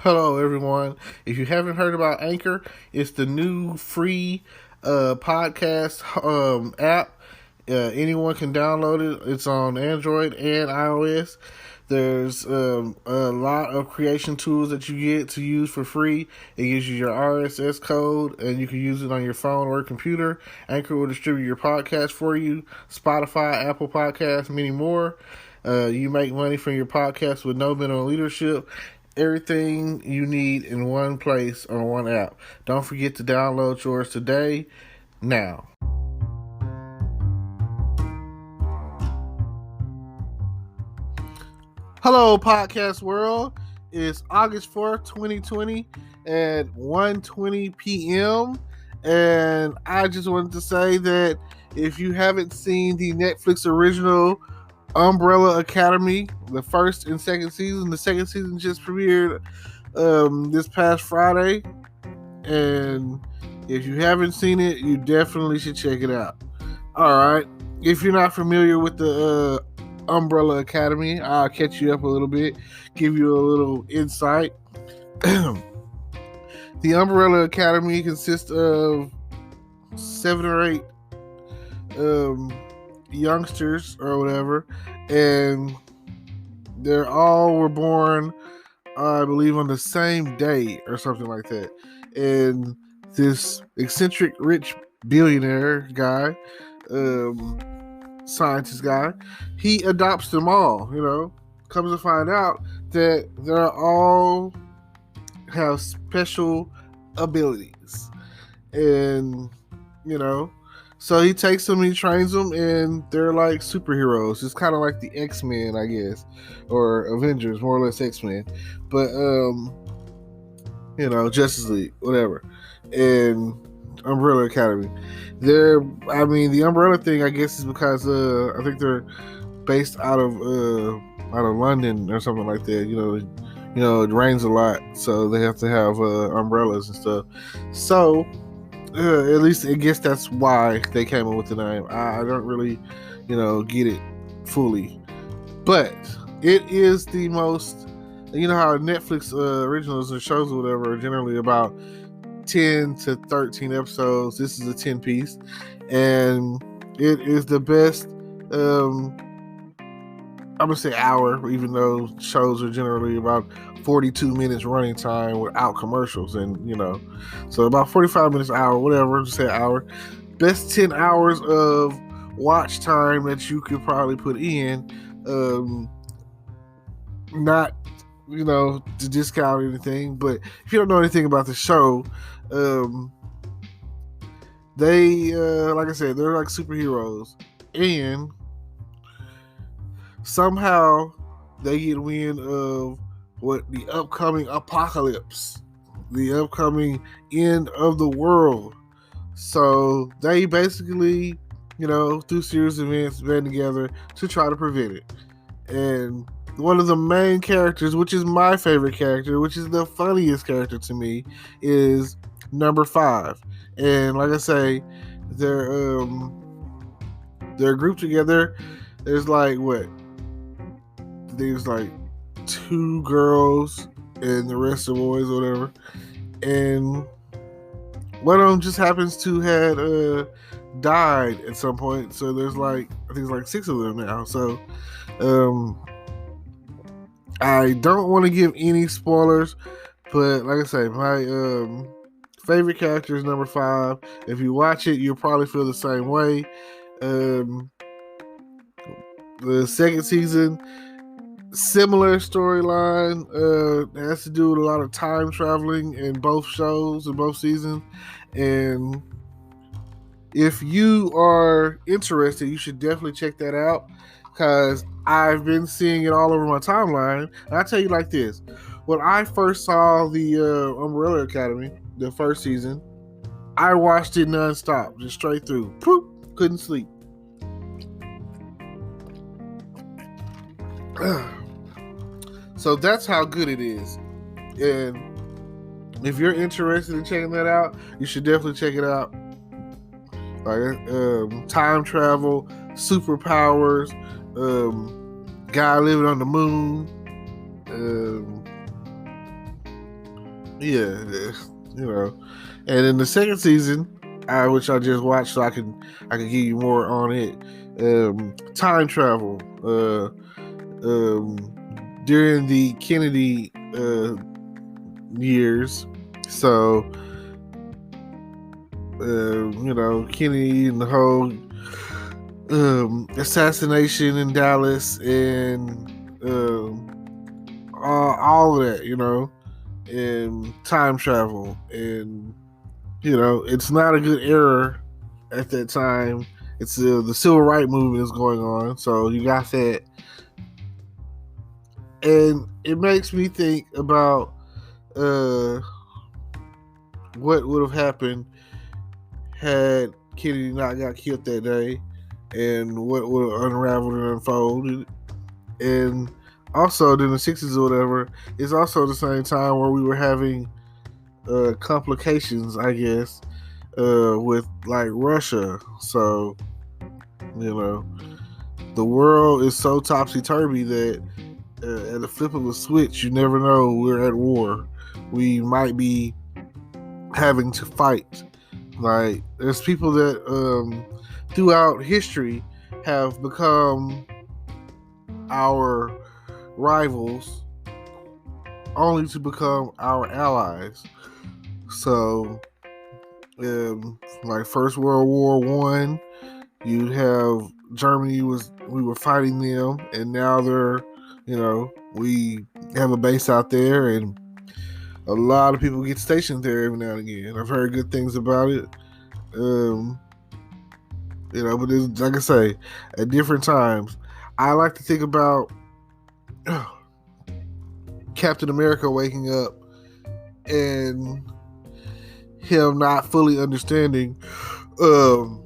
Hello, everyone. If you haven't heard about Anchor, it's the new free podcast app. Anyone can download it. It's on Android and iOS. There's a lot of creation tools that you get to use for free. It gives you your RSS code, and you can use it on your phone or computer. Anchor will distribute your podcast for you. Spotify, Apple Podcasts, many more. You make money from your podcast with no minimum leadership. Everything you need in one place on one app. Don't forget to download yours today, now. Hello, podcast world. It's August 4th, 2020 at 1:20 p.m. And I just wanted to say that if you haven't seen the Netflix original Umbrella Academy, the first and second season. The second season just premiered this past Friday, and if you haven't seen it, you definitely should check it out. All right, if you're not familiar with the Umbrella Academy, I'll catch you up a little bit, give you a little insight. The Umbrella Academy consists of 7 or 8 youngsters or whatever, and they're all were born, I believe, on the same day or something like that. And this eccentric rich billionaire guy, scientist guy, he adopts them all. Comes to find out that they're all have special abilities, and so he takes them, he trains them, and they're like superheroes. It's kind of like the X-Men, I guess, or Avengers, more or less X-Men. But, Justice League, whatever. And Umbrella Academy. The Umbrella thing, I guess, is because I think they're based out of London or something like that. It rains a lot, so they have to have umbrellas and stuff. So, at least I guess that's why they came up with the name. I don't really, get it fully. But it is the most, how Netflix originals and shows or whatever are generally about 10 to 13 episodes. This is a 10 piece. And it is the best, I'm going to say hour, even though shows are generally about 42 minutes running time without commercials. And, so about 45 minutes, hour, whatever, just say hour. Best 10 hours of watch time that you could probably put in. Not, to discount anything, but if you don't know anything about the show, they, like I said, they're like superheroes. And somehow they get wind of what the upcoming apocalypse, the upcoming end of the world. So they basically, through series of events, band together to try to prevent it. And one of the main characters, which is my favorite character, which is the funniest character to me, is number 5. And like I say, they're grouped together. There's like what? There's like 2 girls and the rest are boys or whatever. And one of them just happens to had died at some point. So there's I think it's 6 of them now. So I don't want to give any spoilers, but like I say, my favorite character is number 5. If you watch it, you'll probably feel the same way. The second season, similar storyline. It has to do with a lot of time traveling in both shows, in both seasons. And if you are interested, you should definitely check that out, because I've been seeing it all over my timeline. And I tell you like this: when I first saw the Umbrella Academy, the first season, I watched it nonstop, just straight through. Poop, couldn't sleep. So that's how good it is. And if you're interested in checking that out, you should definitely check it out. Like time travel, superpowers, guy living on the moon, Yeah, you know. And in the second season, which I just watched, so I can give you more on it. Time travel. During the Kennedy years, so Kennedy and the whole assassination in Dallas and all of that, and time travel, and it's not a good era at that time. It's the civil rights movement is going on, so you got that, and it makes me think about uh, what would have happened had Kennedy not got killed that day, and what would have unraveled and unfolded. And also, in the 60s or whatever, it's also the same time where we were having complications, I guess, with like Russia. So, the world is so topsy turvy that at the flip of a switch, you never know we're at war. We might be having to fight. Like, there's people that throughout history have become our rivals only to become our allies. So, like First World War One, you'd have Germany we were fighting them, and now they're, we have a base out there, and a lot of people get stationed there every now and again. I've heard good things about it. But it's, like I say, at different times, I like to think about Captain America waking up and him not fully understanding the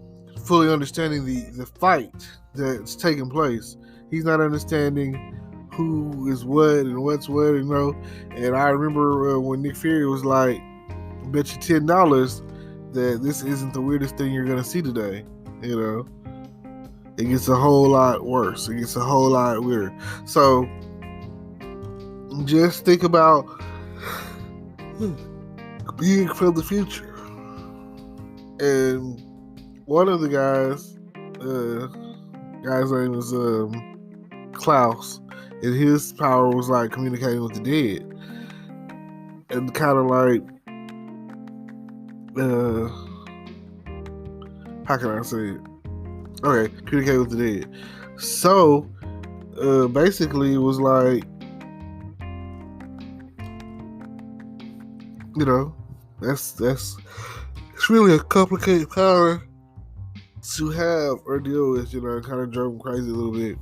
fight that's taking place. He's not understanding who is what and what's what, And I remember when Nick Fury was like, bet you $10 that this isn't the weirdest thing you're gonna see today. It gets a whole lot worse. It gets a whole lot weirder. So just think about being from the future. And one of the guy's name is Klaus, and his power was like communicating with the dead, and kind of like how can I say it? Okay, communicate with the dead. So basically, it was like, that's it's really a complicated power to have or deal with. It kind of drove him crazy a little bit.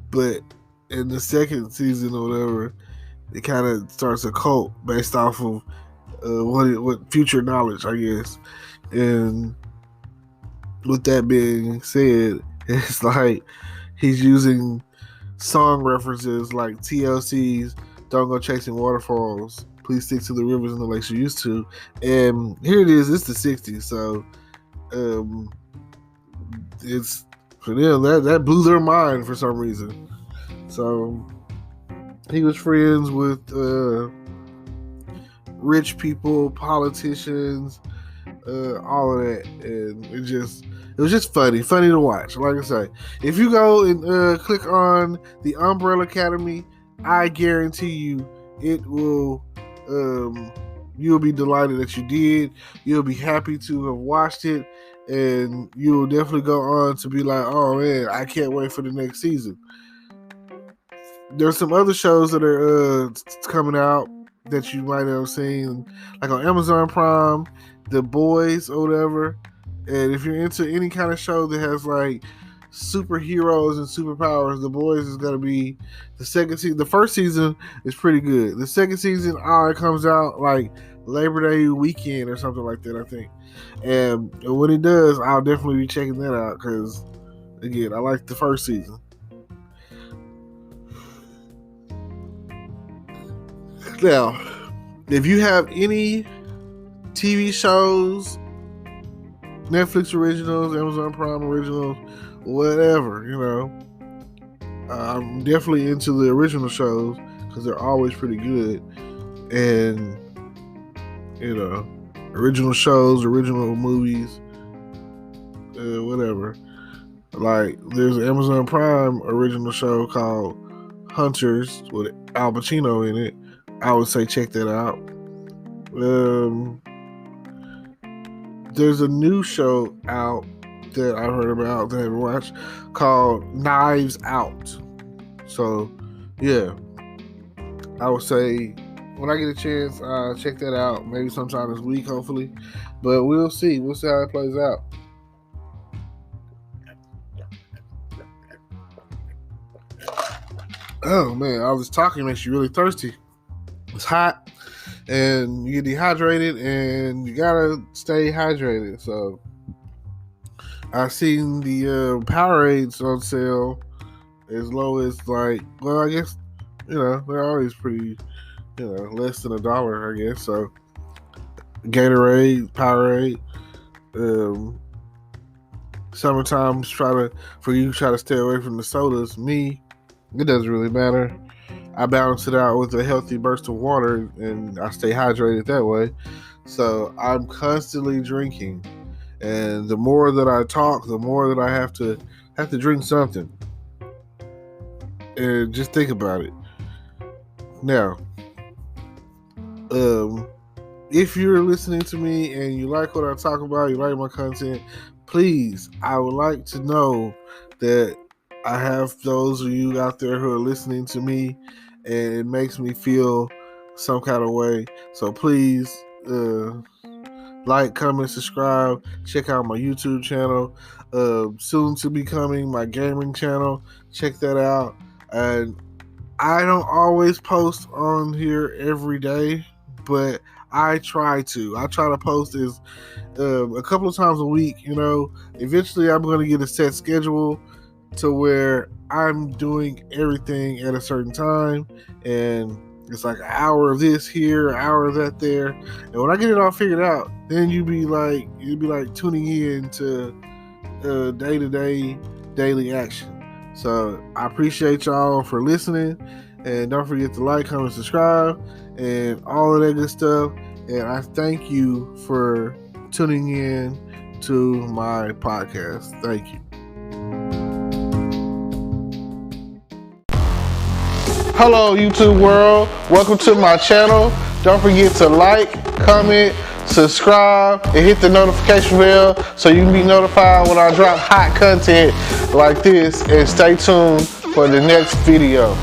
But in the second season or whatever, it kind of starts a cult based off of what future knowledge, I guess. And with that being said, it's like he's using song references like TLC's "Don't Go Chasing Waterfalls," "Please Stick to the Rivers and the Lakes You Used to," and here it is. It's the '60s, so it's for them that blew their mind for some reason. So he was friends with rich people, politicians, all of that, and it was just funny to watch. Like I say, if you go and click on the Umbrella Academy, I guarantee you it will. You'll be delighted that you did. You'll be happy to have watched it, and you'll definitely go on to be like, "Oh man, I can't wait for the next season." There's some other shows that are coming out that you might have seen, like on Amazon Prime, The Boys or whatever. And if you're into any kind of show that has like superheroes and superpowers, The Boys is gonna be the second season. The first season is pretty good. The second season, it comes out like Labor Day weekend or something like that, I think. And when it does, I'll definitely be checking that out because, again, I like the first season. Now, if you have any TV shows, Netflix originals, Amazon Prime originals, whatever, I'm definitely into the original shows because they're always pretty good. and original shows, original movies, whatever. Like there's an Amazon Prime original show called Hunters with Al Pacino in it. I would say check that out. There's a new show out that I heard about that I haven't watched called Knives Out. So, yeah, I would say when I get a chance, check that out. Maybe sometime this week, hopefully. But we'll see. We'll see how it plays out. Oh man, all this talking makes you really thirsty. It's hot, and you get dehydrated, and you gotta stay hydrated. So I've seen the Powerades on sale as low as I guess they're always pretty less than $1, I guess. So Gatorade, Powerade, summertime try to stay away from the sodas. Me, it doesn't really matter. I balance it out with a healthy burst of water, and I stay hydrated that way. So I'm constantly drinking, and the more that I talk, the more that I have to drink something. And just think about it. Now, if you're listening to me and you like what I talk about, you like my content, please, I would like to know that I have those of you out there who are listening to me, and it makes me feel some kind of way. So please, like, comment, subscribe, check out my YouTube channel, soon to be coming my gaming channel. Check that out. And I don't always post on here every day, but I try to post is a couple of times a week. Eventually I'm going to get a set schedule to where I'm doing everything at a certain time, and it's like an hour of this here, an hour of that there. And when I get it all figured out, then you'd be like tuning in to day-to-day daily action. So I appreciate y'all for listening, and don't forget to like, comment, subscribe, and all of that good stuff. And I thank you for tuning in to my podcast. Thank you. Hello, YouTube world. Welcome to my channel. Don't forget to like, comment, subscribe, and hit the notification bell so you can be notified when I drop hot content like this. And stay tuned for the next video.